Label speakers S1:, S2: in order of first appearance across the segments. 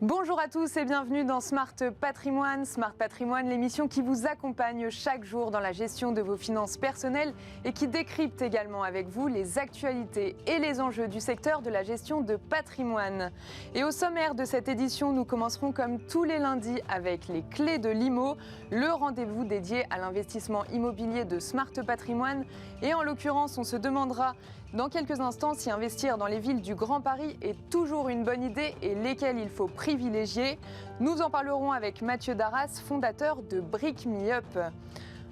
S1: Bonjour à tous et bienvenue dans Smart Patrimoine. Smart Patrimoine, l'émission qui vous accompagne chaque jour dans la gestion de vos finances personnelles et qui décrypte également avec vous les actualités et les enjeux du secteur de la gestion de patrimoine. Et au sommaire de cette édition, nous commencerons comme tous les lundis avec les clés de l'IMO, le rendez-vous dédié à l'investissement immobilier de Smart Patrimoine. Et en l'occurrence, on se demandera dans quelques instants si investir dans les villes du Grand Paris est toujours une bonne idée et lesquelles il faut privilégier. Nous en parlerons avec Mathieu Darras, fondateur de Brick Me Up.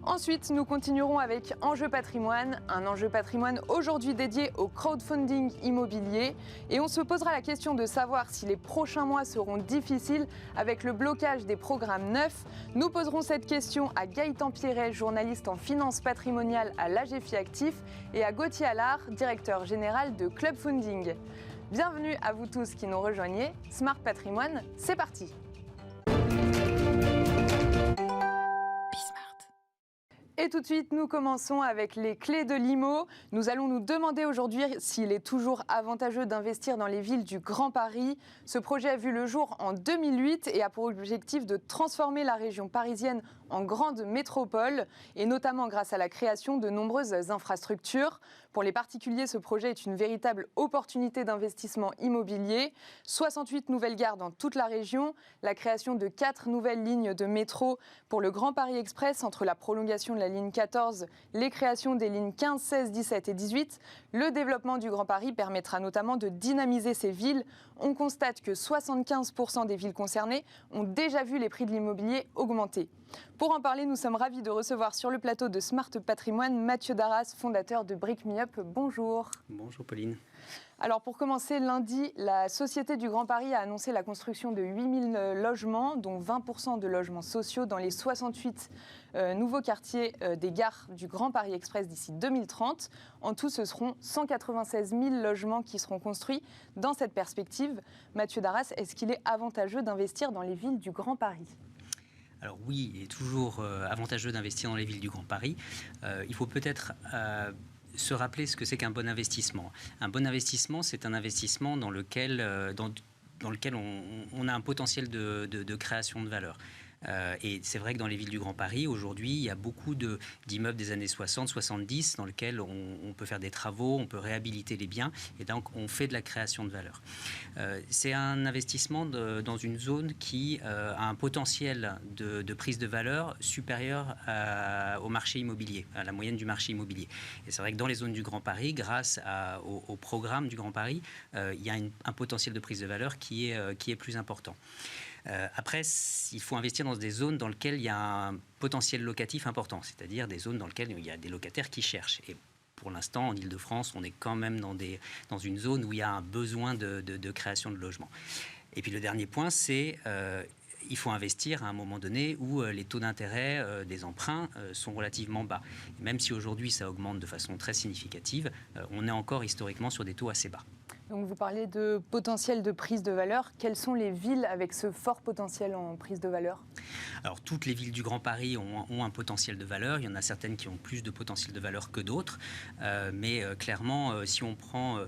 S1: Ensuite, nous continuerons avec Enjeu Patrimoine, un enjeu patrimoine aujourd'hui dédié au crowdfunding immobilier. Et on se posera la question de savoir si les prochains mois seront difficiles avec le blocage des programmes neufs. Nous poserons cette question à Gaëtan Pierret, journaliste en finance patrimoniale à l'AGFI Actif, et à Gauthier Allard, directeur général de Club Funding. Bienvenue à vous tous qui nous rejoignez. Smart Patrimoine, c'est parti! Et tout de suite, nous commençons avec les clés de l'IMO. Nous allons nous demander aujourd'hui s'il est toujours avantageux d'investir dans les villes du Grand Paris. Ce projet a vu le jour en 2008 et a pour objectif de transformer la région parisienne en grande métropole, et notamment grâce à la création de nombreuses infrastructures. Pour les particuliers, ce projet est une véritable opportunité d'investissement immobilier. 68 nouvelles gares dans toute la région, la création de 4 nouvelles lignes de métro pour le Grand Paris Express entre la prolongation de la ligne 14, les créations des lignes 15, 16, 17 et 18. Le développement du Grand Paris permettra notamment de dynamiser ces villes. On constate que 75% des villes concernées ont déjà vu les prix de l'immobilier augmenter. Pour en parler, nous sommes ravis de recevoir sur le plateau de Smart Patrimoine Mathieu Darras, fondateur de Brick Me Up. Bonjour.
S2: Bonjour Pauline.
S1: Alors pour commencer, lundi, la Société du Grand Paris a annoncé la construction de 8000 logements, dont 20% de logements sociaux dans les 68 nouveaux quartiers des gares du Grand Paris Express d'ici 2030. En tout, ce seront 196 000 logements qui seront construits dans cette perspective. Mathieu Darras, est-ce qu'il est avantageux d'investir dans les villes du Grand Paris ?
S2: Alors oui, il est toujours avantageux d'investir dans les villes du Grand Paris. Il faut peut-être se rappeler ce que c'est qu'un bon investissement. Un bon investissement, c'est un investissement dans lequel on a un potentiel de création de valeur. Et c'est vrai que dans les villes du Grand Paris, aujourd'hui, il y a beaucoup d'immeubles des années 60, 70 dans lesquels on peut faire des travaux, on peut réhabiliter les biens et donc on fait de la création de valeur. C'est un investissement dans une zone qui a un potentiel de prise de valeur supérieur au marché immobilier, à la moyenne du marché immobilier. Et c'est vrai que dans les zones du Grand Paris, grâce au programme du Grand Paris, il y a un potentiel de prise de valeur qui est plus important. Après, il faut investir dans des zones dans lesquelles il y a un potentiel locatif important, c'est-à-dire des zones dans lesquelles il y a des locataires qui cherchent. Et pour l'instant, en Ile-de-France, on est quand même dans une zone où il y a un besoin de création de logements. Et puis le dernier point, c'est il faut investir à un moment donné où les taux d'intérêt des emprunts sont relativement bas. Même si aujourd'hui ça augmente de façon très significative, on est encore historiquement sur des taux assez bas.
S1: Donc vous parlez de potentiel de prise de valeur. Quelles sont les villes avec ce fort potentiel en prise de valeur ?
S2: Alors toutes les villes du Grand Paris ont un potentiel de valeur. Il y en a certaines qui ont plus de potentiel de valeur que d'autres. Mais clairement, si on prend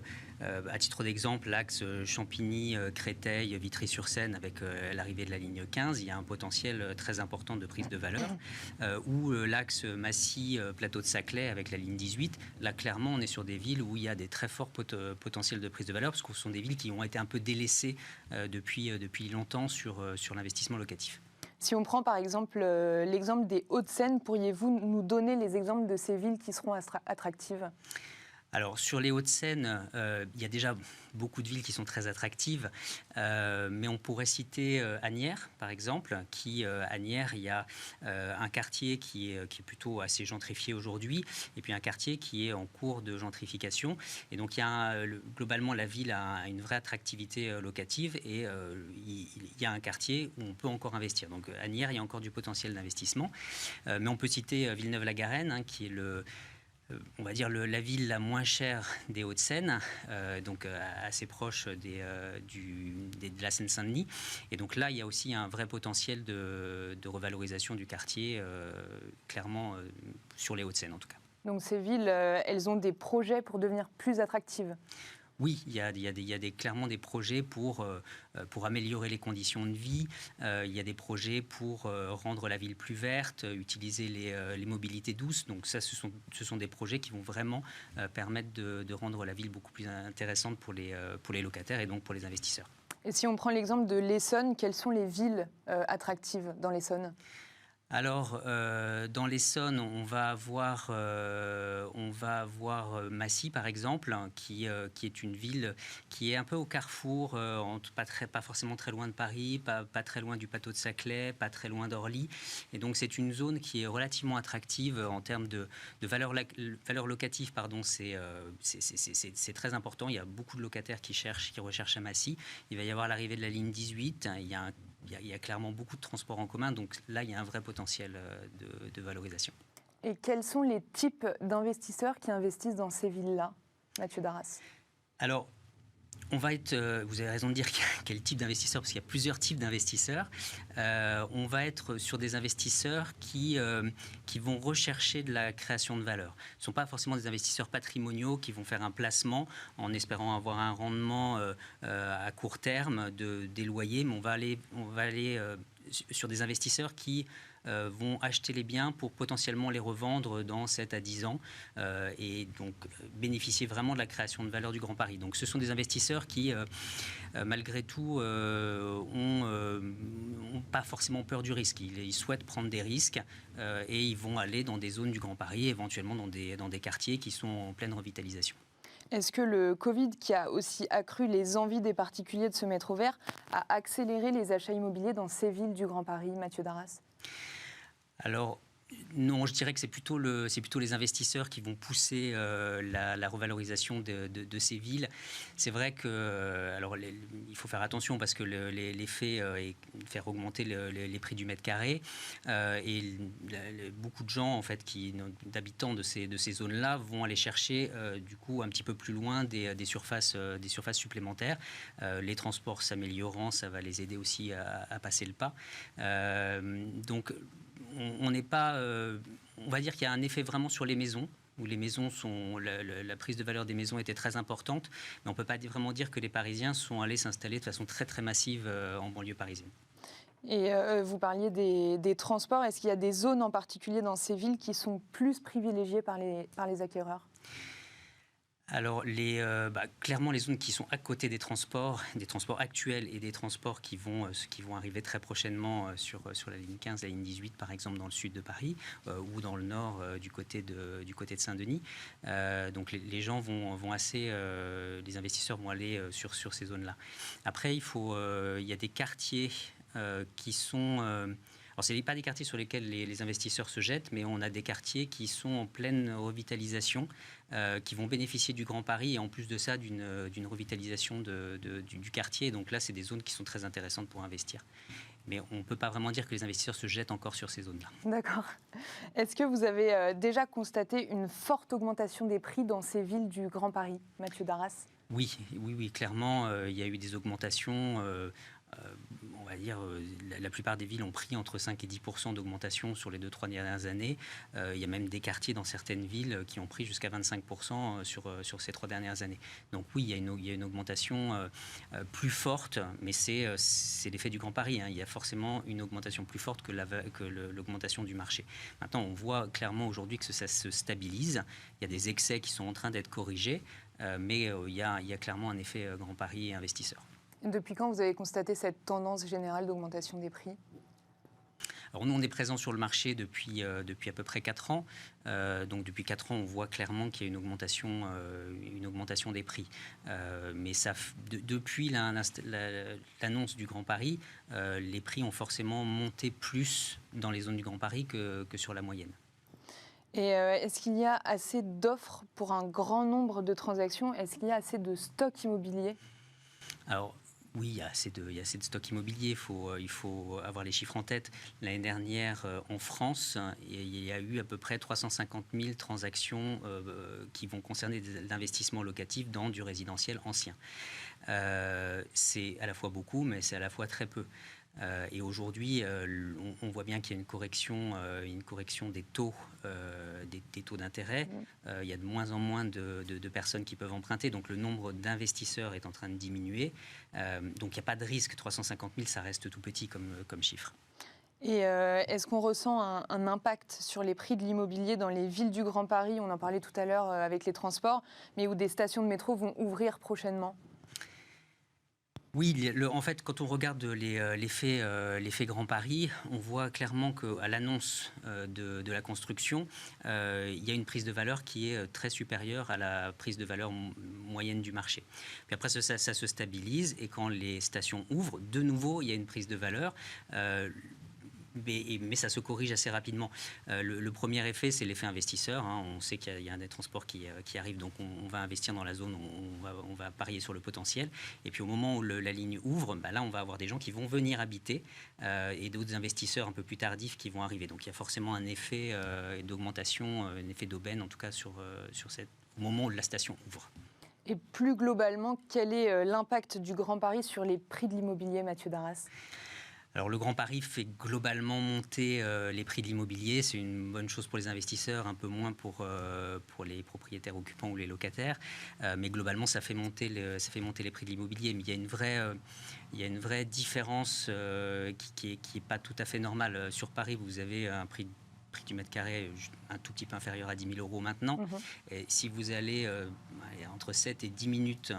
S2: à titre d'exemple l'axe Champigny-Créteil, Vitry-sur-Seine avec l'arrivée de la ligne 15, il y a un potentiel très important de prise de valeur. Ou l'axe Massy-Plateau de Saclay avec la ligne 18. Là, clairement, on est sur des villes où il y a des très forts potentiels de prise de valeur parce que ce sont des villes qui ont été un peu délaissées depuis longtemps sur l'investissement locatif.
S1: Si on prend par exemple l'exemple des Hauts-de-Seine, pourriez-vous nous donner les exemples de ces villes qui seront attractives ?
S2: Alors, sur les Hauts-de-Seine, il y a déjà beaucoup de villes qui sont très attractives, mais on pourrait citer Asnières, par exemple, Asnières, il y a un quartier qui est plutôt assez gentrifié aujourd'hui, et puis un quartier qui est en cours de gentrification. Et donc, globalement, la ville a une vraie attractivité locative, et il y a un quartier où on peut encore investir. Donc, Asnières, il y a encore du potentiel d'investissement. Mais on peut citer Villeneuve-la-Garenne, qui est on va dire la ville la moins chère des Hauts-de-Seine, donc assez proche de la Seine-Saint-Denis. Et donc là, il y a aussi un vrai potentiel de revalorisation du quartier, clairement sur les Hauts-de-Seine en tout cas.
S1: Donc ces villes, elles ont des projets pour devenir plus attractives ?
S2: Oui, il y a clairement des projets pour améliorer les conditions de vie. Il y a des projets pour rendre la ville plus verte, utiliser les mobilités douces. Donc ça, ce sont des projets qui vont vraiment permettre de rendre la ville beaucoup plus intéressante pour les locataires et donc pour les investisseurs.
S1: Et si on prend l'exemple de l'Essonne, quelles sont les villes attractives dans l'Essonne ?
S2: Alors, dans l'Essonne, on va avoir Massy, par exemple, qui est une ville qui est un peu au carrefour, pas forcément très loin de Paris, pas très loin du plateau de Saclay, pas très loin d'Orly. Et donc, c'est une zone qui est relativement attractive en termes de valeur locative. Pardon, c'est très important. Il y a beaucoup de locataires qui recherchent à Massy. Il va y avoir l'arrivée de la ligne 18. Il y a clairement beaucoup de transports en commun, donc là, il y a un vrai potentiel de valorisation.
S1: Et quels sont les types d'investisseurs qui investissent dans ces villes-là, Mathieu Darras ?
S2: Alors, vous avez raison de dire quel type d'investisseur, parce qu'il y a plusieurs types d'investisseurs. On va être sur des investisseurs qui vont rechercher de la création de valeur. Ce ne sont pas forcément des investisseurs patrimoniaux qui vont faire un placement en espérant avoir un rendement à court terme des loyers, mais on va aller sur des investisseurs qui vont acheter les biens pour potentiellement les revendre dans 7 à 10 ans et donc bénéficier vraiment de la création de valeur du Grand Paris. Donc ce sont des investisseurs qui, malgré tout, ont pas forcément peur du risque. Ils souhaitent prendre des risques et ils vont aller dans des zones du Grand Paris, éventuellement dans des quartiers qui sont en pleine revitalisation.
S1: Est-ce que le Covid, qui a aussi accru les envies des particuliers de se mettre au vert, a accéléré les achats immobiliers dans ces villes du Grand Paris, Mathieu Darras ?
S2: Alors, non, je dirais que c'est plutôt les investisseurs qui vont pousser la revalorisation de ces villes. C'est vrai que, il faut faire attention parce que l'effet est de faire augmenter les prix du mètre carré et beaucoup de gens, en fait, d'habitants de ces zones-là, vont aller chercher du coup un petit peu plus loin des surfaces supplémentaires. Les transports s'améliorant, ça va les aider aussi à passer le pas. Donc, on n'est pas, on va dire qu'il y a un effet vraiment sur les maisons, où les maisons la prise de valeur des maisons était très importante, mais on ne peut pas vraiment dire que les Parisiens sont allés s'installer de façon très très massive en banlieue parisienne.
S1: Et vous parliez des transports. Est-ce qu'il y a des zones en particulier dans ces villes qui sont plus privilégiées par les acquéreurs ?
S2: Alors, clairement, les zones qui sont à côté des transports actuels et des transports qui vont arriver très prochainement sur la ligne 15, la ligne 18, par exemple, dans le sud de Paris ou dans le nord du côté de Saint-Denis. Donc, les gens les investisseurs vont aller sur ces zones-là. Après, il y a des quartiers qui sont... Alors, ce n'est pas des quartiers sur lesquels les investisseurs se jettent, mais on a des quartiers qui sont en pleine revitalisation, qui vont bénéficier du Grand Paris et en plus de ça, d'une revitalisation du quartier. Donc là, c'est des zones qui sont très intéressantes pour investir. Mais on ne peut pas vraiment dire que les investisseurs se jettent encore sur ces zones-là.
S1: D'accord. Est-ce que vous avez déjà constaté une forte augmentation des prix dans ces villes du Grand Paris, Mathieu Darras ?
S2: Oui, clairement, il y a eu des augmentations. On va dire, la plupart des villes ont pris entre 5 et 10% d'augmentation sur les 2-3 dernières années. Il y a même des quartiers dans certaines villes qui ont pris jusqu'à 25% sur ces 3 dernières années. Donc oui, il y a une augmentation plus forte, mais c'est l'effet du Grand Paris. Il y a forcément une augmentation plus forte que l'augmentation du marché. Maintenant, on voit clairement aujourd'hui que ça se stabilise. Il y a des excès qui sont en train d'être corrigés, mais il y a clairement un effet Grand Paris et investisseur.
S1: Depuis quand vous avez constaté cette tendance générale d'augmentation des prix ?
S2: Alors nous, on est présent sur le marché depuis à peu près 4 ans. Donc depuis 4 ans, on voit clairement qu'il y a une augmentation des prix. Mais depuis l'annonce du Grand Paris, les prix ont forcément monté plus dans les zones du Grand Paris que sur la moyenne.
S1: Et est-ce qu'il y a assez d'offres pour un grand nombre de transactions ? Est-ce qu'il y a assez de stock immobilier ?
S2: Alors, oui, il y a assez de stock immobilier. Il faut avoir les chiffres en tête. L'année dernière, en France, il y a eu à peu près 350 000 transactions qui vont concerner l'investissement locatif dans du résidentiel ancien. C'est à la fois beaucoup, mais c'est à la fois très peu. Et aujourd'hui, on voit bien qu'il y a une correction des taux d'intérêt. Il y a de moins en moins de personnes qui peuvent emprunter, donc le nombre d'investisseurs est en train de diminuer. Donc il n'y a pas de risque. 350 000, ça reste tout petit comme chiffre.
S1: Et est-ce qu'on ressent un impact sur les prix de l'immobilier dans les villes du Grand Paris? On en parlait tout à l'heure avec les transports, mais où des stations de métro vont ouvrir prochainement.
S2: Oui, en fait, quand on regarde l'effet Grand Paris, on voit clairement qu'à l'annonce de la construction, il y a une prise de valeur qui est très supérieure à la prise de valeur moyenne du marché. Puis après, ça se stabilise et quand les stations ouvrent, de nouveau, il y a une prise de valeur. Mais ça se corrige assez rapidement. Le premier effet, c'est l'effet investisseur. On sait qu'il y a un des transports qui arrive, donc on va investir dans la zone, on va parier sur le potentiel. Et puis au moment où la ligne ouvre, là, on va avoir des gens qui vont venir habiter et d'autres investisseurs un peu plus tardifs qui vont arriver. Donc il y a forcément un effet d'augmentation, un effet d'aubaine, en tout cas au moment où la station ouvre.
S1: Et plus globalement, quel est l'impact du Grand Paris sur les prix de l'immobilier, Mathieu Darras ?
S2: Alors le Grand Paris fait globalement monter les prix de l'immobilier. C'est une bonne chose pour les investisseurs, un peu moins pour les propriétaires occupants ou les locataires. Mais globalement, ça fait monter les prix de l'immobilier. Mais il y a une vraie différence qui est pas tout à fait normale. Sur Paris, vous avez un prix du mètre carré un tout petit peu inférieur à 10 000 euros maintenant. Et si vous allez entre 7 et 10 minutes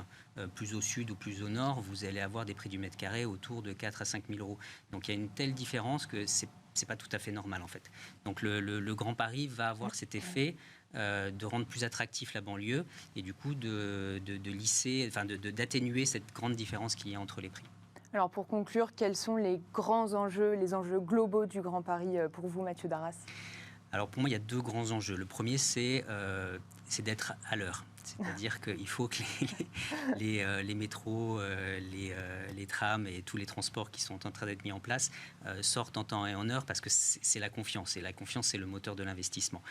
S2: plus au sud ou plus au nord, vous allez avoir des prix du mètre carré autour de 4 à 5 000 euros. Donc il y a une telle différence que c'est pas tout à fait normal en fait. Donc le Grand Paris va avoir cet effet de rendre plus attractif la banlieue et du coup de lisser, enfin d'atténuer cette grande différence qu'il y a entre les prix.
S1: Alors pour conclure, quels sont les grands enjeux, les enjeux globaux du Grand Paris pour vous, Mathieu Darras ?
S2: Alors pour moi, il y a deux grands enjeux. Le premier, c'est d'être à l'heure. C'est-à-dire qu'il faut que les métros, les trams et tous les transports qui sont en train d'être mis en place sortent en temps et en heure parce que c'est la confiance. Et la confiance, c'est le moteur de l'investissement.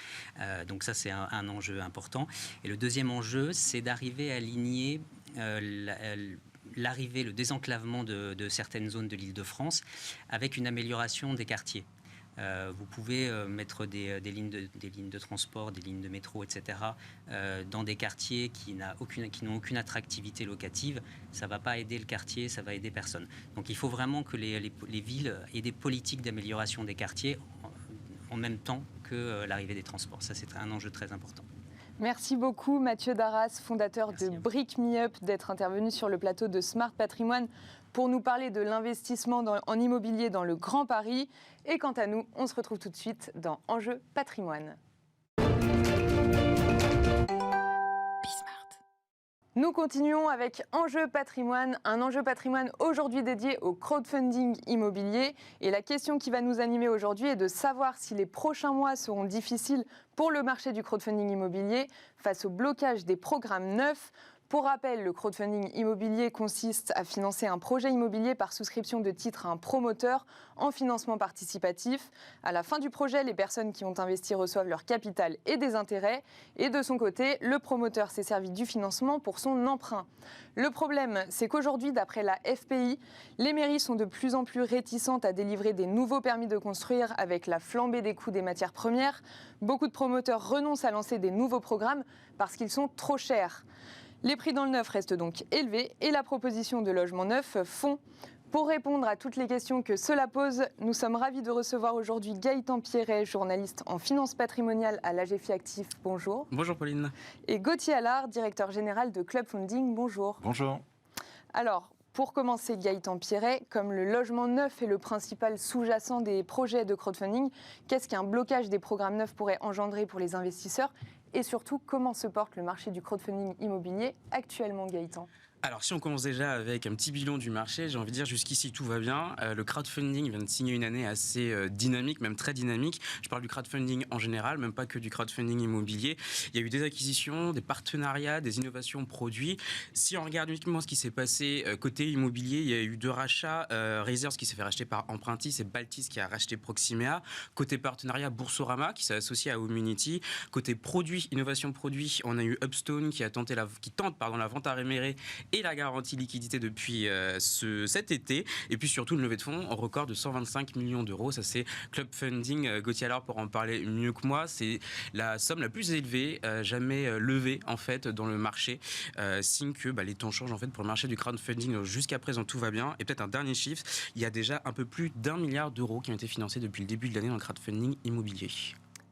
S2: Donc ça, c'est un enjeu important. Et le deuxième enjeu, c'est d'arriver à aligner le désenclavement de certaines zones de l'Île-de-France avec une amélioration des quartiers. Vous pouvez mettre des lignes de transport, des lignes de métro, etc. Dans des quartiers qui n'ont aucune attractivité locative. Ça ne va pas aider le quartier, ça va aider personne. Donc il faut vraiment que les villes aient des politiques d'amélioration des quartiers en même temps que l'arrivée des transports. Ça, c'est un enjeu très important.
S1: Merci beaucoup Mathieu Darras, fondateur de Brick Me Up, d'être intervenu sur le plateau de Smart Patrimoine pour nous parler de l'investissement en immobilier dans le Grand Paris. Et quant à nous, on se retrouve tout de suite dans Enjeu Patrimoine. Nous continuons avec Enjeu Patrimoine, un enjeu patrimoine aujourd'hui dédié au crowdfunding immobilier. Et la question qui va nous animer aujourd'hui est de savoir si les prochains mois seront difficiles pour le marché du crowdfunding immobilier face au blocage des programmes neufs. Pour rappel, le crowdfunding immobilier consiste à financer un projet immobilier par souscription de titres à un promoteur en financement participatif. À la fin du projet, les personnes qui ont investi reçoivent leur capital et des intérêts. Et de son côté, le promoteur s'est servi du financement pour son emprunt. Le problème, c'est qu'aujourd'hui, d'après la FPI, les mairies sont de plus en plus réticentes à délivrer des nouveaux permis de construire avec la flambée des coûts des matières premières. Beaucoup de promoteurs renoncent à lancer des nouveaux programmes parce qu'ils sont trop chers. Les prix dans le neuf restent donc élevés et la proposition de logements neufs fond. Pour répondre à toutes les questions que cela pose, nous sommes ravis de recevoir aujourd'hui Gaëtan Pierret, journaliste en finance patrimoniale à l'AGFI Actif. Bonjour.
S3: Bonjour Pauline.
S1: Et Gauthier Allard, directeur général de Club Funding. Bonjour.
S4: Bonjour.
S1: Alors, pour commencer, Gaëtan Pierret, comme le logement neuf est le principal sous-jacent des projets de crowdfunding, qu'est-ce qu'un blocage des programmes neufs pourrait engendrer pour les investisseurs ? Et surtout, comment se porte le marché du crowdfunding immobilier actuellement, Gaëtan ?
S3: Alors, si on commence déjà avec un petit bilan du marché, j'ai envie de dire jusqu'ici tout va bien. Le crowdfunding vient de signer une année assez dynamique, même très dynamique. Je parle du crowdfunding en général, même pas que du crowdfunding immobilier. Il y a eu des acquisitions, des partenariats, des innovations produits. Si on regarde uniquement ce qui s'est passé côté immobilier, il y a eu 2 rachats. Razors qui s'est fait racheter par Empruntis et Baltis qui a racheté Proximea. Côté partenariat, Boursorama qui s'est associé à Homunity. Côté produits Produit, innovation produit, on a eu Upstone qui tente la vente à réméré et la garantie liquidité depuis cet été. Et puis surtout une levée de fonds en record de 125 millions d'euros. Ça c'est Club Funding. Gauthier Allard pour en parler mieux que moi. C'est la somme la plus élevée jamais levée en fait dans le marché. Signe que les temps changent en fait pour le marché du crowdfunding. Jusqu'à présent tout va bien. Et peut-être un dernier chiffre, il y a déjà un peu plus d'1 milliard d'euros qui ont été financés depuis le début de l'année dans le crowdfunding immobilier.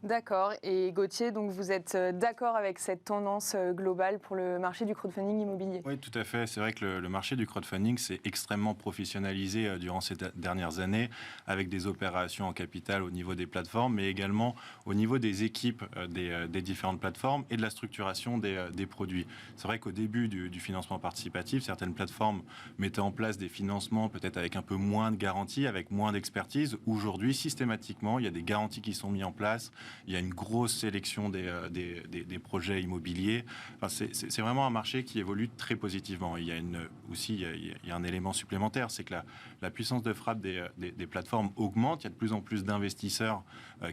S1: D'accord. Et Gauthier, donc vous êtes d'accord avec cette tendance globale pour le marché du crowdfunding immobilier?
S4: Oui, tout à fait. C'est vrai que le marché du crowdfunding s'est extrêmement professionnalisé durant ces dernières années, avec des opérations en capital au niveau des plateformes, mais également au niveau des équipes des différentes plateformes et de la structuration des produits. C'est vrai qu'au début du financement participatif, certaines plateformes mettaient en place des financements peut-être avec un peu moins de garanties, avec moins d'expertise. Aujourd'hui, systématiquement, il y a des garanties qui sont mises en place. Il y a une grosse sélection des projets immobiliers. Enfin, c'est vraiment un marché qui évolue très positivement. Il y a un élément supplémentaire, c'est que la puissance de frappe des plateformes augmente. Il y a de plus en plus d'investisseurs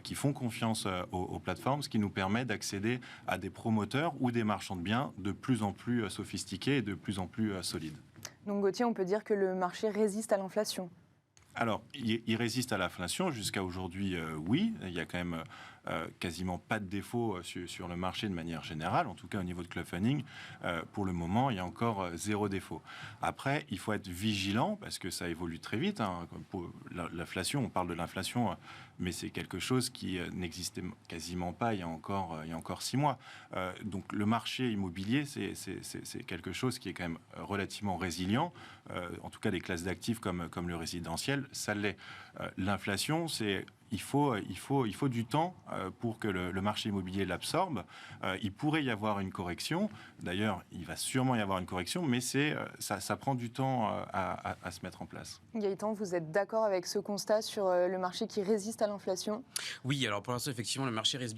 S4: qui font confiance aux plateformes, ce qui nous permet d'accéder à des promoteurs ou des marchands de biens de plus en plus sophistiqués et de plus en plus solides.
S1: Donc Gauthier, on peut dire que le marché résiste à l'inflation?
S4: Alors, il résiste à l'inflation. Jusqu'à aujourd'hui, oui. Il y a quand même quasiment pas de défaut sur le marché de manière générale, en tout cas au niveau de Club Funding. Pour le moment, il y a encore zéro défaut. Après, il faut être vigilant parce que ça évolue très vite. Pour l'inflation, on parle de l'inflation, mais c'est quelque chose qui n'existait quasiment pas il y a encore 6 mois. Donc le marché immobilier, c'est quelque chose qui est quand même relativement résilient. En tout cas, des classes d'actifs comme le résidentiel, ça l'est. L'inflation, il faut du temps pour que le marché immobilier l'absorbe. Il pourrait y avoir une correction. D'ailleurs, il va sûrement y avoir une correction, mais ça prend du temps à se mettre en place.
S1: Gaëtan, vous êtes d'accord avec ce constat sur le marché qui résiste à l'inflation?
S3: Oui, alors pour l'instant, effectivement, le marché résiste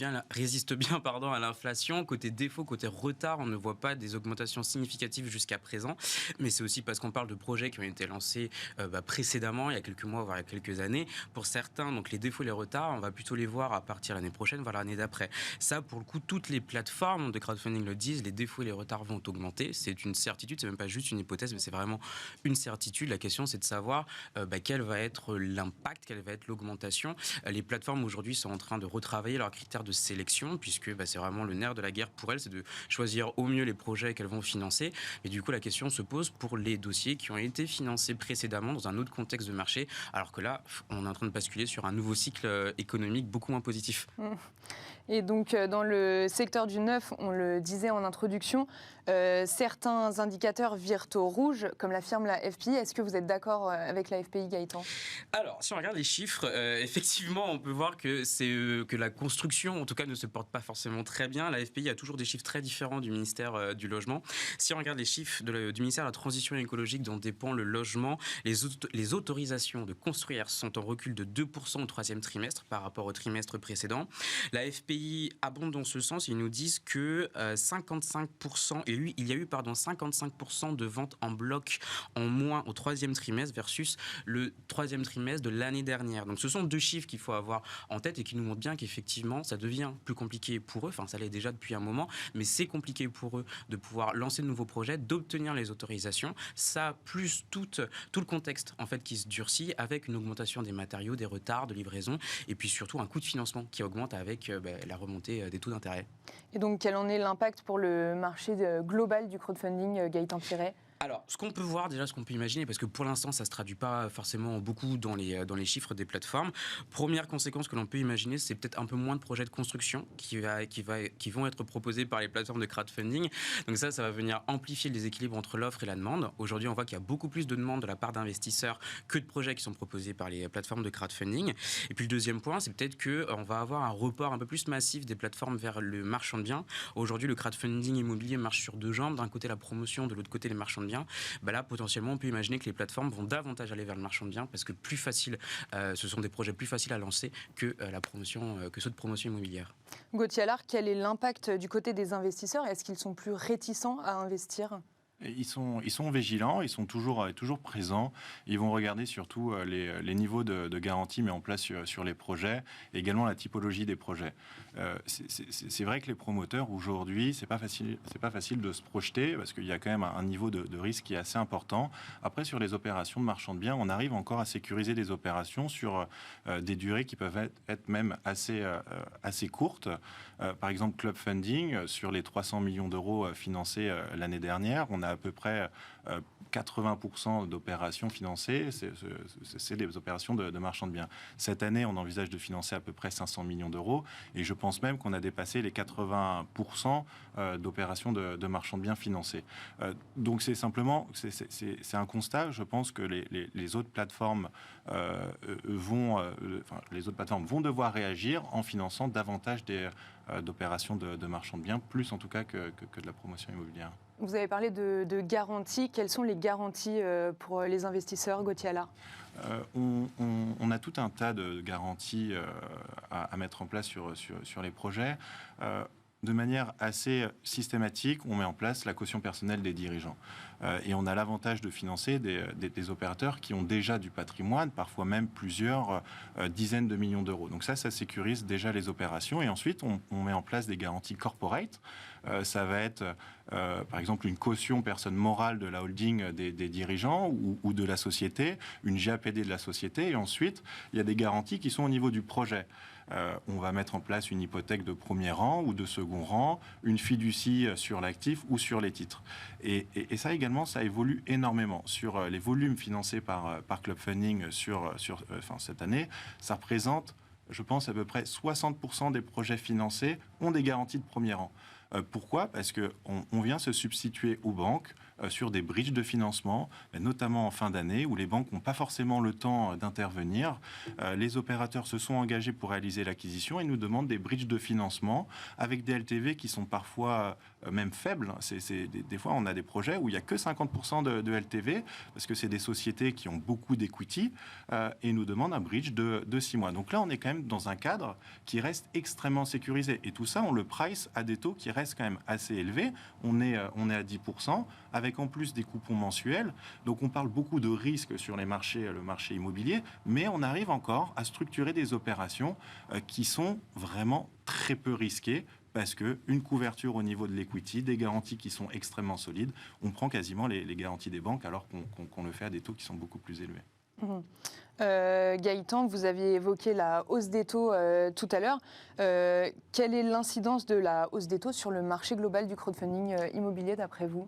S3: bien à l'inflation. Côté défaut, côté retard, on ne voit pas des augmentations significatives jusqu'à présent. Mais c'est aussi parce qu'on parle de projets qui ont été lancés précédemment, il y a quelques mois, voire il y a quelques années. Pour certains, donc les défauts, les retards, on va plutôt les voir à partir de l'année prochaine, voire l'année d'après. Ça, pour le coup, toutes les plateformes de crowdfunding le disent, les défauts et les retards vont augmenter. C'est une certitude, c'est même pas juste une hypothèse, mais c'est vraiment une certitude. La question, c'est de savoir quel va être l'impact, quelle va être l'augmentation. Les plateformes aujourd'hui sont en train de retravailler leurs critères de sélection, puisque c'est vraiment le nerf de la guerre pour elles, c'est de choisir au mieux les projets qu'elles vont financer. Et du coup, la question se pose pour les dossiers qui ont été financés précédemment dans un autre contexte de marché, alors que là, on est en train de basculer sur un nouveau cycle économique beaucoup moins positif.
S1: Et donc, dans le secteur du neuf, on le disait en introduction, certains indicateurs virent au rouge, comme l'affirme la FPI. Est-ce que vous êtes d'accord avec la FPI, Gaëtan?
S3: Alors, si on regarde les chiffres, effectivement, on peut voir que que la construction, en tout cas, ne se porte pas forcément très bien. La FPI a toujours des chiffres très différents du ministère du Logement. Si on regarde les chiffres du ministère de la Transition écologique dont dépend le logement, les autorisations de construire sont en recul de 2% au troisième trimestre par rapport au trimestre précédent. La FPI abonde dans ce sens. Ils nous disent que 55%, il y a eu 55% de ventes en bloc en moins au troisième trimestre versus le troisième trimestre de l'année dernière. Donc ce sont deux chiffres qu'il faut avoir en tête et qui nous montrent bien qu'effectivement ça devient plus compliqué pour eux, enfin ça l'est déjà depuis un moment, mais c'est compliqué pour eux de pouvoir lancer de nouveaux projets, d'obtenir les autorisations. Ça plus tout le contexte en fait qui se durcit avec une augmentation des matériaux, des retards de livraison et puis surtout un coût de financement qui augmente avec la remontée des taux d'intérêt.
S1: Et donc quel en est l'impact pour le marché global du crowdfunding, Gaëtan Piret?
S3: Alors, ce qu'on peut voir, déjà, ce qu'on peut imaginer, parce que pour l'instant, ça ne se traduit pas forcément beaucoup dans les chiffres des plateformes. Première conséquence que l'on peut imaginer, c'est peut-être un peu moins de projets de construction qui vont être proposés par les plateformes de crowdfunding. Donc ça va venir amplifier le déséquilibre entre l'offre et la demande. Aujourd'hui, on voit qu'il y a beaucoup plus de demandes de la part d'investisseurs que de projets qui sont proposés par les plateformes de crowdfunding. Et puis le deuxième point, c'est peut-être qu'on va avoir un report un peu plus massif des plateformes vers le marchand de biens. Aujourd'hui, le crowdfunding immobilier marche sur deux jambes. D'un côté, la promotion, de l'autre côté, les marchands de biens. Là, potentiellement, on peut imaginer que les plateformes vont davantage aller vers le marchand de biens parce que ce sont des projets plus faciles à lancer que ceux de promotion immobilière.
S1: Gauthier Allard, quel est l'impact du côté des investisseurs? Est-ce qu'ils sont plus réticents à investir?
S4: Ils sont vigilants, ils sont toujours présents. Ils vont regarder surtout les niveaux de garantie mis en place sur les projets et également la typologie des projets. C'est vrai que les promoteurs aujourd'hui, c'est pas facile de se projeter parce qu'il y a quand même un niveau de risque qui est assez important. Après, sur les opérations de marchand de biens, on arrive encore à sécuriser des opérations sur des durées qui peuvent être même assez courtes. Par exemple, Club Funding, sur les 300 millions d'euros financés l'année dernière, on a à peu près 80% d'opérations financées, c'est des opérations de marchand de biens. Cette année, on envisage de financer à peu près 500 millions d'euros et je pense même qu'on a dépassé les 80% d'opérations de marchand de biens financées. Donc c'est simplement, c'est un constat. Je pense que les autres plateformes vont devoir réagir en finançant davantage d'opérations de marchand de biens, plus en tout cas que de la promotion immobilière.
S1: Vous avez parlé de garanties. Quelles sont les garanties pour les investisseurs, Gauthier Allard ?
S4: On a tout un tas de garanties à mettre en place sur les projets. De manière assez systématique, on met en place la caution personnelle des dirigeants. Et on a l'avantage de financer des opérateurs qui ont déjà du patrimoine, parfois même plusieurs dizaines de millions d'euros. Donc ça sécurise déjà les opérations. Et ensuite, on met en place des garanties corporate. Ça va être, par exemple, une caution personne morale de la holding des dirigeants ou de la société, une GAPD de la société. Et ensuite, il y a des garanties qui sont au niveau du projet. On va mettre en place une hypothèque de premier rang ou de second rang, une fiducie sur l'actif ou sur les titres. Et ça également, ça évolue énormément. Sur les volumes financés par Club Funding cette année, ça représente, je pense, à peu près 60% des projets financés ont des garanties de premier rang. Pourquoi ? Parce qu'on vient se substituer aux banques sur des bridges de financement, notamment en fin d'année, où les banques n'ont pas forcément le temps d'intervenir. Les opérateurs se sont engagés pour réaliser l'acquisition et nous demandent des bridges de financement avec des LTV qui sont parfois même faibles. Des fois, on a des projets où il n'y a que 50% de LTV, parce que c'est des sociétés qui ont beaucoup d'equity, et nous demandent un bridge de 6 mois. Donc là, on est quand même dans un cadre qui reste extrêmement sécurisé. Et tout ça, on le price à des taux qui restent quand même assez élevés. On est à 10%, avec en plus des coupons mensuels. Donc on parle beaucoup de risques sur le marché immobilier, mais on arrive encore à structurer des opérations qui sont vraiment très peu risquées, parce qu'une couverture au niveau de l'equity, des garanties qui sont extrêmement solides, on prend quasiment les garanties des banques alors qu'on le fait à des taux qui sont beaucoup plus élevés.
S1: Mmh. Gaëtan, vous aviez évoqué la hausse des taux tout à l'heure. Quelle est l'incidence de la hausse des taux sur le marché global du crowdfunding immobilier d'après vous ?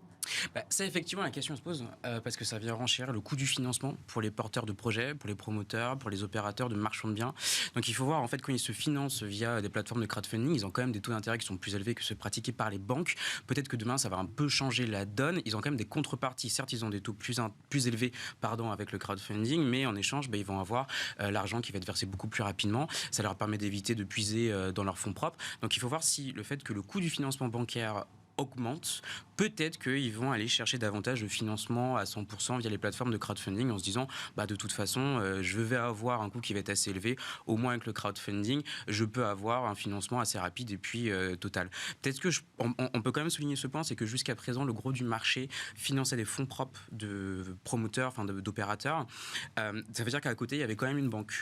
S3: Ça, effectivement, la question se pose parce que ça vient renchérir le coût du financement pour les porteurs de projets, pour les promoteurs, pour les opérateurs de marchands de biens. Donc il faut voir, en fait, quand ils se financent via des plateformes de crowdfunding, ils ont quand même des taux d'intérêt qui sont plus élevés que ceux pratiqués par les banques. Peut-être que demain, ça va un peu changer la donne. Ils ont quand même des contreparties. Certes, ils ont des taux plus élevés avec le crowdfunding, mais en échange, ils vont avoir l'argent qui va être versé beaucoup plus rapidement. Ça leur permet d'éviter de puiser dans leurs fonds propres. Donc il faut voir si le fait que le coût du financement bancaire augmente, peut-être qu'ils vont aller chercher davantage de financement à 100% via les plateformes de crowdfunding en se disant de toute façon je vais avoir un coût qui va être assez élevé, au moins avec le crowdfunding je peux avoir un financement assez rapide et puis total. Peut-être que on peut quand même souligner ce point, c'est que jusqu'à présent le gros du marché finançait des fonds propres de promoteurs, d'opérateurs. Ça veut dire qu'à côté il y avait quand même une banque.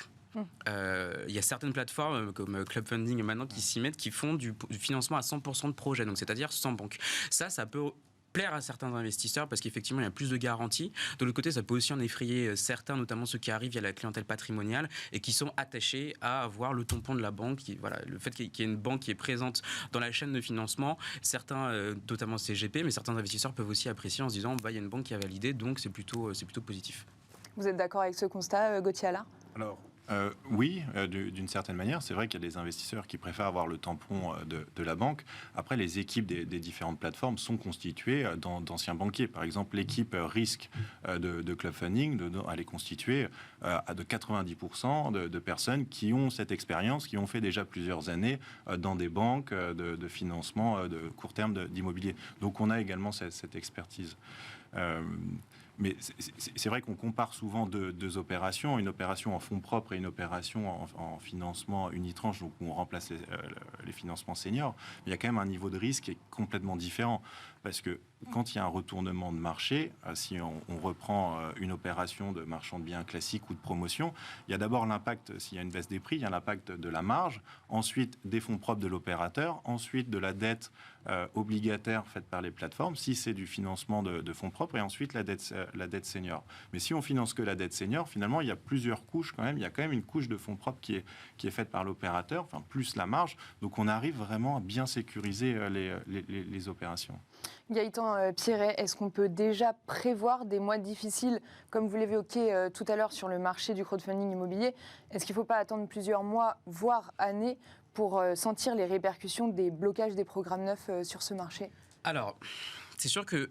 S3: Il y a certaines plateformes comme Club Funding maintenant qui s'y mettent, qui font du financement à 100% de projets, donc c'est-à-dire sans banque. Ça peut plaire à certains investisseurs parce qu'effectivement il y a plus de garanties. De l'autre côté, ça peut aussi en effrayer certains, notamment ceux qui arrivent via la clientèle patrimoniale et qui sont attachés à avoir le tampon de la banque. Le fait qu'il y ait une banque qui est présente dans la chaîne de financement, certains, notamment CGP, mais certains investisseurs peuvent aussi apprécier en se disant il y a une banque qui a validé, donc c'est plutôt positif.
S1: Vous êtes d'accord avec ce constat, Gauthier Allard ?
S4: Alors, oui, d'une certaine manière. C'est vrai qu'il y a des investisseurs qui préfèrent avoir le tampon de la banque. Après, les équipes des différentes plateformes sont constituées d'anciens banquiers. Par exemple, l'équipe risque de Club Funding, elle est constituée à de 90% de personnes qui ont cette expérience, qui ont fait déjà plusieurs années dans des banques de financement de court terme d'immobilier. Donc, on a également cette expertise. Mais c'est vrai qu'on compare souvent deux opérations, une opération en fonds propres et une opération en financement unitranche, donc où on remplace les financements seniors. Mais il y a quand même un niveau de risque qui est complètement différent. Parce que quand il y a un retournement de marché, si on reprend une opération de marchand de biens classique ou de promotion, il y a d'abord l'impact, s'il y a une baisse des prix, il y a l'impact de la marge, ensuite des fonds propres de l'opérateur, ensuite de la dette obligataire faite par les plateformes, si c'est du financement de fonds propres, et ensuite la dette senior. Mais si on finance que la dette senior, finalement, il y a plusieurs couches quand même. Il y a quand même une couche de fonds propres qui est faite par l'opérateur, enfin plus la marge. Donc on arrive vraiment à bien sécuriser les opérations.
S1: Gaëtan Pierret, est-ce qu'on peut déjà prévoir des mois difficiles, comme vous l'évoquiez tout à l'heure sur le marché du crowdfunding immobilier? Est-ce qu'il ne faut pas attendre plusieurs mois, voire années, pour sentir les répercussions des blocages des programmes neufs sur ce marché?
S3: Alors, c'est sûr que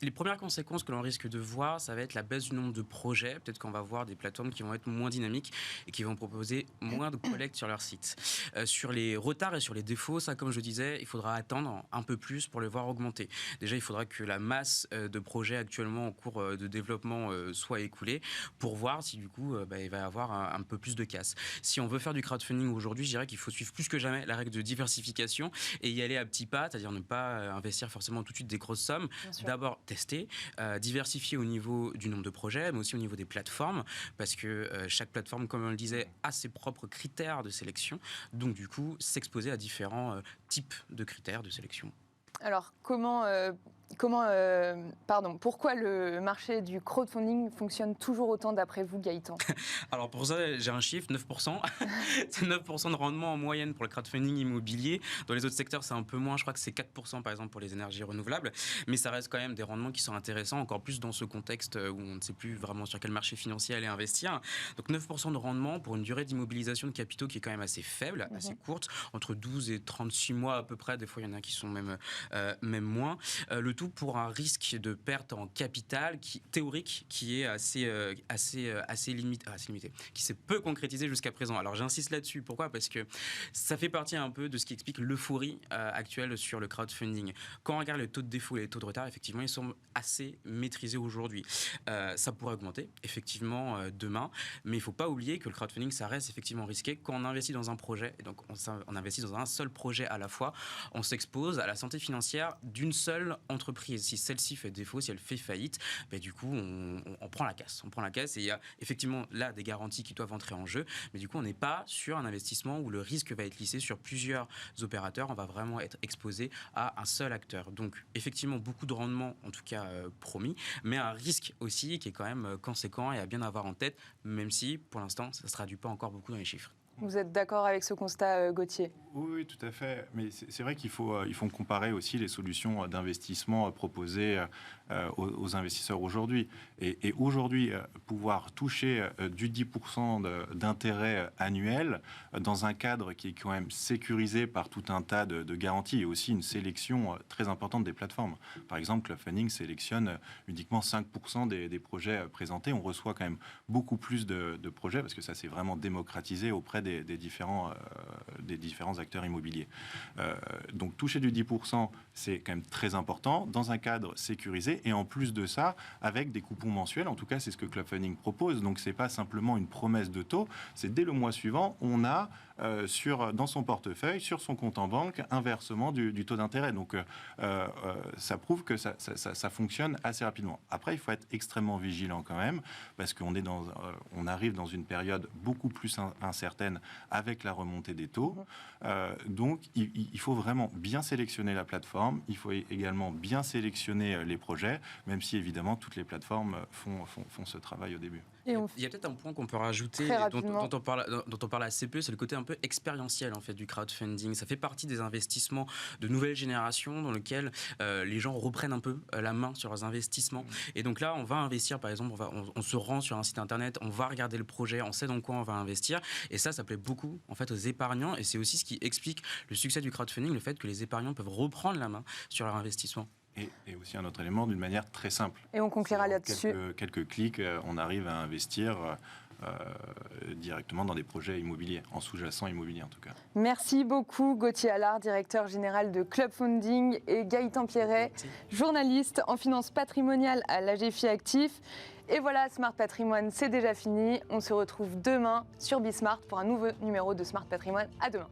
S3: les premières conséquences que l'on risque de voir, ça va être la baisse du nombre de projets. Peut-être qu'on va voir des plateformes qui vont être moins dynamiques et qui vont proposer moins de collecte sur leur site. Sur les retards et sur les défauts, ça, comme je disais, il faudra attendre un peu plus pour les voir augmenter. Déjà, il faudra que la masse de projets actuellement en cours de développement soit écoulée pour voir si du coup, il va y avoir un peu plus de casse. Si on veut faire du crowdfunding aujourd'hui, je dirais qu'il faut suivre plus que jamais la règle de diversification et y aller à petits pas, c'est-à-dire ne pas investir forcément tout de suite des grosses sommes. D'abord tester, diversifier au niveau du nombre de projets, mais aussi au niveau des plateformes, parce que chaque plateforme, comme on le disait, a ses propres critères de sélection. Donc du coup, s'exposer à différents types de critères de sélection.
S1: Alors, pourquoi le marché du crowdfunding fonctionne toujours autant d'après vous, Gaëtan?
S3: Alors pour ça, j'ai un chiffre, 9%. C'est 9% de rendement en moyenne pour le crowdfunding immobilier. Dans les autres secteurs, c'est un peu moins. Je crois que c'est 4% par exemple pour les énergies renouvelables. Mais ça reste quand même des rendements qui sont intéressants, encore plus dans ce contexte où on ne sait plus vraiment sur quel marché financier aller investir. Donc 9% de rendement pour une durée d'immobilisation de capitaux qui est quand même assez faible, assez courte, entre 12 et 36 mois à peu près. Des fois, il y en a qui sont même moins. Le tout pour un risque de perte en capital théorique qui est assez limité, qui s'est peu concrétisé jusqu'à présent. Alors j'insiste là-dessus. Pourquoi? Parce que ça fait partie un peu de ce qui explique l'euphorie actuelle sur le crowdfunding. Quand on regarde les taux de défaut et les taux de retard, effectivement, ils sont assez maîtrisés aujourd'hui. Ça pourrait augmenter, effectivement, demain. Mais il ne faut pas oublier que le crowdfunding, ça reste effectivement risqué. Quand on investit dans un projet, et donc on investit dans un seul projet à la fois, on s'expose à la santé financière d'une seule entreprise. Si celle-ci fait défaut, si elle fait faillite, du coup, on prend la casse. On prend la casse et il y a effectivement là des garanties qui doivent entrer en jeu. Mais du coup, on n'est pas sur un investissement où le risque va être lissé sur plusieurs opérateurs. On va vraiment être exposé à un seul acteur. Donc, effectivement, beaucoup de rendement, en tout cas promis, mais un risque aussi qui est quand même conséquent et à bien avoir en tête, même si, pour l'instant, ça ne se traduit pas encore beaucoup dans les chiffres.
S1: Vous êtes d'accord avec ce constat, Gauthier?
S4: Oui, tout à fait. Mais c'est vrai qu'il faut comparer aussi les solutions d'investissement proposées aux investisseurs aujourd'hui. Et aujourd'hui, pouvoir toucher du 10% d'intérêt annuel dans un cadre qui est quand même sécurisé par tout un tas de garanties et aussi une sélection très importante des plateformes. Par exemple, Clubfunding sélectionne uniquement 5% des projets présentés. On reçoit quand même beaucoup plus de projets parce que ça s'est vraiment démocratisé auprès des différents acteurs immobiliers. Donc toucher du 10%, c'est quand même très important dans un cadre sécurisé et en plus de ça, avec des coupons mensuels. En tout cas, c'est ce que Clubfunding propose. Donc c'est pas simplement une promesse de taux, c'est dès le mois suivant, on a dans son portefeuille, sur son compte en banque, un versement du taux d'intérêt. Donc ça prouve que ça fonctionne assez rapidement. Après, il faut être extrêmement vigilant quand même, parce qu'on on arrive dans une période beaucoup plus incertaine avec la remontée des taux. Donc, il faut vraiment bien sélectionner la plateforme. Il faut également bien sélectionner les projets, même si évidemment toutes les plateformes font ce travail au début.
S3: Il y a peut-être un point qu'on peut rajouter, dont on parle assez peu, c'est le côté un peu expérientiel en fait du crowdfunding. Ça fait partie des investissements de nouvelle génération dans lequel les gens reprennent un peu la main sur leurs investissements. Et donc là, on va investir, par exemple, on se rend sur un site internet, on va regarder le projet, on sait dans quoi on va investir. Et ça plaît beaucoup en fait aux épargnants. Et c'est aussi ce qui explique le succès du crowdfunding, le fait que les épargnants peuvent reprendre la main sur leur investissement.
S4: Et aussi un autre élément d'une manière très simple.
S1: Et on conclura là-dessus.
S4: Quelques clics, on arrive à investir directement dans des projets immobiliers, en sous-jacent immobilier en tout cas.
S1: Merci beaucoup Gauthier Allard, directeur général de Club Funding, et Gaëtan Pierret, journaliste en finance patrimoniale à l'AGFI Actif. Et voilà, Smart Patrimoine, c'est déjà fini. On se retrouve demain sur Bismart pour un nouveau numéro de Smart Patrimoine. À demain.